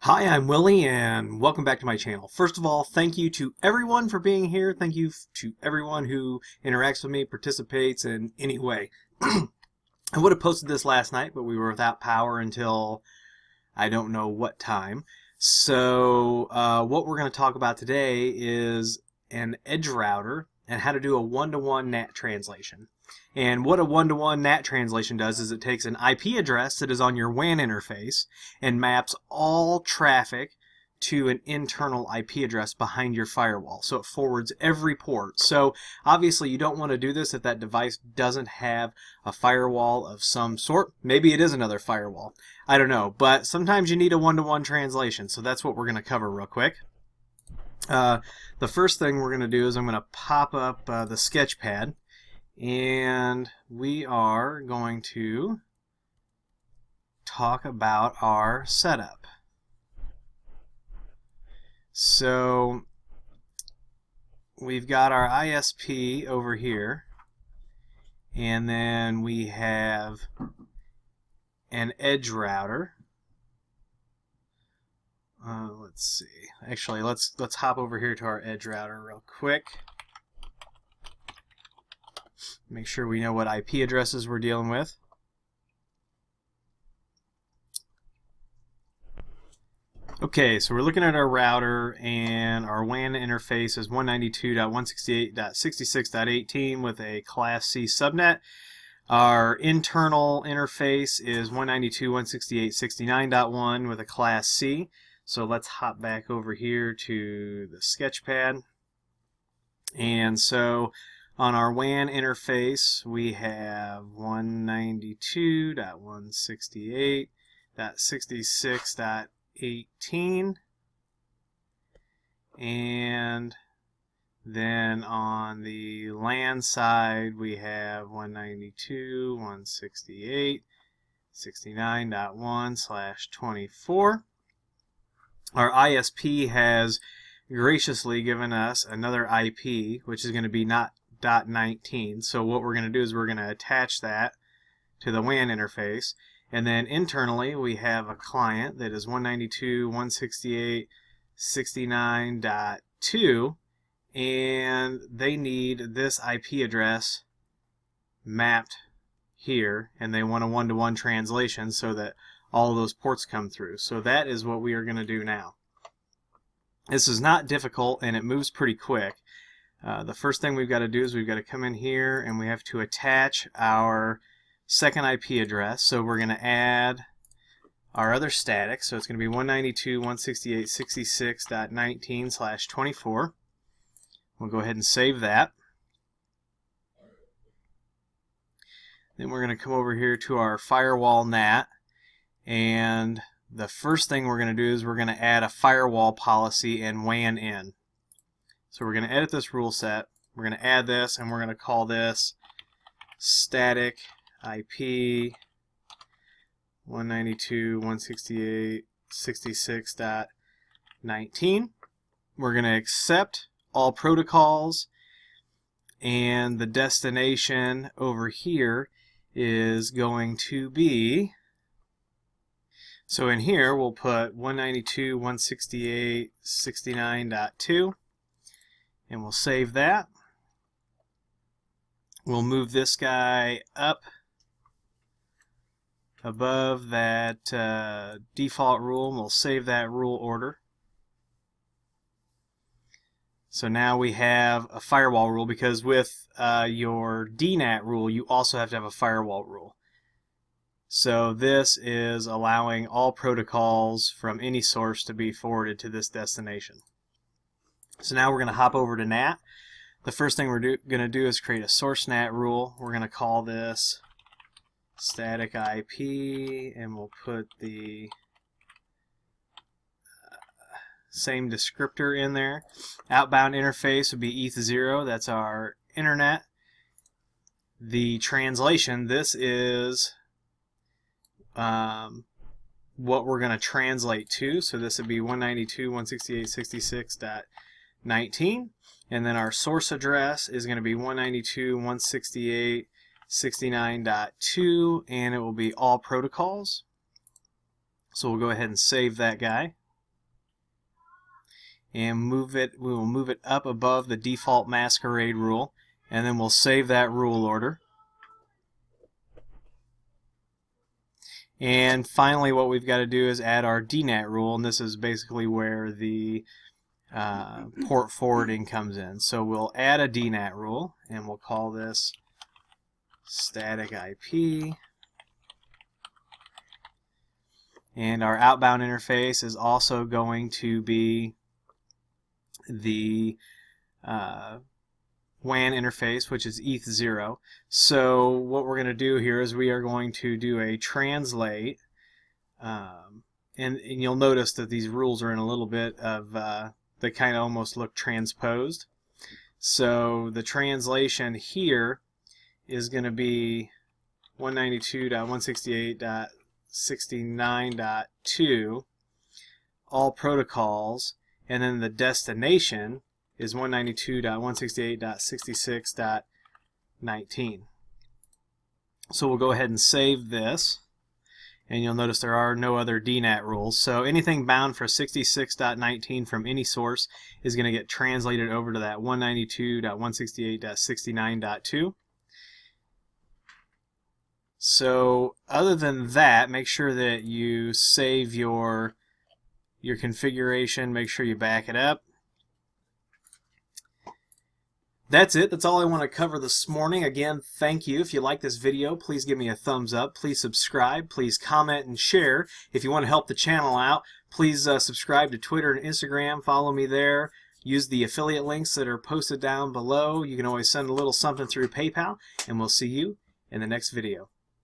Hi, I'm Willie and welcome back to my channel. First of all, thank you to everyone for being here. Thank you to everyone who interacts with me, participates in any way. I would have posted this last night, but we were without power until I don't know what time. So what we're going to talk about today is an edge router and how to do a one-to-one NAT translation. And what a one-to-one NAT translation does is it takes an IP address that is on your WAN interface and maps all traffic to an internal IP address behind your firewall. So it forwards every port. So obviously you don't want to do this if that device doesn't have a firewall of some sort. Maybe it is another firewall. I don't know. But sometimes you need a one-to-one translation. So that's what we're going to cover real quick. The first thing we're going to do is I'm going to pop up the sketchpad. And we are going to talk about our setup. So we've got our ISP over here, and then we have an edge router. Let's see. Actually, let's hop over here to our edge router real quick. Make sure we know what IP addresses we're dealing with. Okay, so we're looking at our router, and our WAN interface is 192.168.66.18 with a Class C subnet. Our internal interface is 192.168.69.1 with a Class C. So let's hop back over here to the sketchpad. And so on our WAN interface, we have 192.168.66.18, and then on the LAN side, we have 192.168.69.1/24. Our ISP has graciously given us another IP, which is going to be not .19. So what we're going to do is we're going to attach that to the WAN interface, and then internally we have a client that is 192.168.69.2, and they need this IP address mapped here, and they want a one-to-one translation so that all of those ports come through. So that is what we are going to do now. This is not difficult, and it moves pretty quick. The first thing we've got to do is we've got to come in here and we have to attach our second IP address. So we're going to add our other static. So it's going to be 192.168.66.19/24. We'll go ahead and save that. Then we're going to come over here to our firewall NAT, and the first thing we're going to do is we're going to add a firewall policy and WAN in. So we're going to edit this rule set, we're going to add this, and we're going to call this static IP 192.168.66.19. We're going to accept all protocols, and the destination over here is going to be, so in here we'll put 192.168.69.2. and we'll save that. We'll move this guy up above that default rule, and we'll save that rule order. So now we have a firewall rule, because with your DNAT rule you also have to have a firewall rule. So this is allowing all protocols from any source to be forwarded to this destination. So now we're going to hop over to NAT. The first thing we're going to do is create a source NAT rule. We're going to call this static IP, and we'll put the same descriptor in there. Outbound interface would be ETH0. That's our internet. The translation, this is what we're going to translate to. So this would be 192.168.66.19, and then our source address is going to be 192.168.69.2, and it will be all protocols. So we'll go ahead and save that guy. and we will move it up above the default masquerade rule, and then we'll save that rule order. And finally, what we've got to do is add our DNAT rule, and this is basically where the port forwarding comes in. So we'll add a DNAT rule, and we'll call this static IP. And our outbound interface is also going to be the WAN interface, which is ETH0. So what we're going to do here is we are going to do a translate, and you'll notice that these rules are in a little bit of, they kind of almost look transposed. So the translation here is going to be 192.168.69.2, all protocols, and then the destination is 192.168.66.19. So we'll go ahead and save this, and you'll notice there are no other DNAT rules. So anything bound for 66.19 from any source is going to get translated over to that 192.168.69.2. So other than that, make sure that you save your configuration, make sure you back it up. That's it. That's all I want to cover this morning. Again, thank you. If you like this video, please give me a thumbs up. Please subscribe. Please comment and share. If you want to help the channel out, please subscribe to Twitter and Instagram. Follow me there. Use the affiliate links that are posted down below. You can always send a little something through PayPal, and we'll see you in the next video.